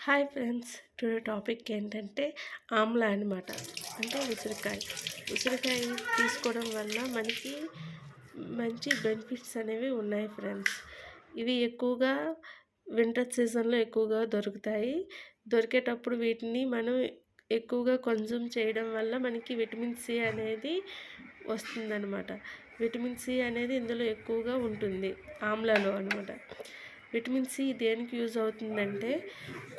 Hi friends, today topic ఏంటంటే ఆమ్లా అనమాట. అంటే ఉసిరికాయ తీసుకోవడం వల్ల మనకి మంచి బెనిఫిట్స్ అనేవి ఉన్నాయి ఫ్రెండ్స్. ఇవి ఎక్కువగా వింటర్ సీజన్లో ఎక్కువగా దొరుకుతాయి. దొరికేటప్పుడు వీటిని మనం ఎక్కువగా కన్జ్యూమ్ చేయడం వల్ల మనకి విటమిన్ సి అనేది వస్తుందన్నమాట. విటమిన్ సి అనేది ఇందులో ఎక్కువగా ఉంటుంది ఆమ్లాలో అనమాట. విటమిన్ సి దేనికి యూజ్ అవుతుందంటే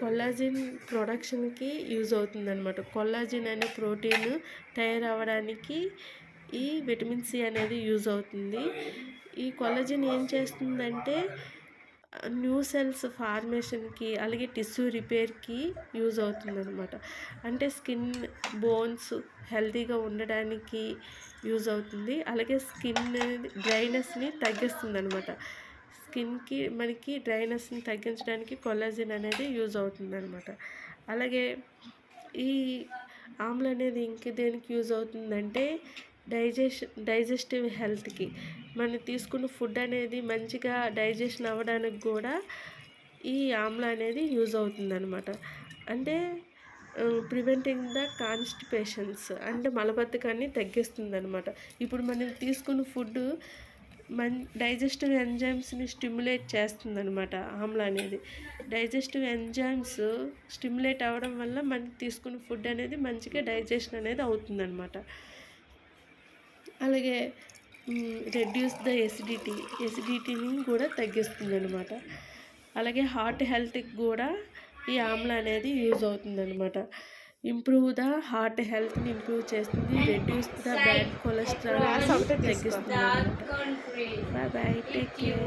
కొల్లాజిన్ ప్రొడక్షన్కి యూజ్ అవుతుందన్నమాట. కొల్లాజిన్ అనే ప్రోటీన్ తయారవడానికి ఈ విటమిన్ సి అనేది యూజ్ అవుతుంది. ఈ కొల్లాజిన్ ఏం చేస్తుందంటే న్యూ సెల్స్ ఫార్మేషన్కి అలాగే టిష్యూ రిపేర్కి యూజ్ అవుతుందన్నమాట. అంటే స్కిన్ బోన్స్ హెల్తీగా ఉండడానికి యూజ్ అవుతుంది. అలాగే స్కిన్ డ్రైనెస్ని తగ్గిస్తుంది అనమాట. స్కిన్కి మనకి డ్రైనెస్ని తగ్గించడానికి కొల్లాజిన్ అనేది యూజ్ అవుతుందన్నమాట. అలాగే ఈ ఆమ్ల అనేది ఇంక దేనికి యూజ్ అవుతుందంటే డైజెస్టివ్ హెల్త్కి, మనం తీసుకున్న ఫుడ్ అనేది మంచిగా డైజెషన్ అవ్వడానికి కూడా ఈ ఆమ్ల అనేది యూజ్ అవుతుందన్నమాట. అంటే ప్రివెంటింగ్ ద కాన్స్టిపేషన్స్, అంటే మలబద్ధకాన్ని తగ్గిస్తుంది అనమాట. ఇప్పుడు మనం తీసుకున్న ఫుడ్ డైజెస్టివ్ ఎంజైమ్స్ని స్టిమ్యులేట్ చేస్తుందన్నమాట. ఆమ్ల అనేది డైజెస్టివ్ ఎంజైమ్స్ స్టిమ్యులేట్ అవ్వడం వల్ల మనం తీసుకున్న ఫుడ్ అనేది మంచిగా డైజెషన్ అనేది అవుతుందన్నమాట. అలాగే రెడ్యూస్ ద ఎసిడిటీని కూడా తగ్గిస్తుంది అనమాట. అలాగే హార్ట్ హెల్త్కి కూడా ఈ ఆమ్ల అనేది యూజ్ అవుతుందన్నమాట. ఇంప్రూవ్ ద హార్ట్ హెల్త్ని ఇంప్రూవ్ చేస్తుంది. రెడ్యూస్ ద బ్యాడ్ కొలెస్ట్రాల్ తగ్గిస్తుంది అనమాట. Bye bye, take care.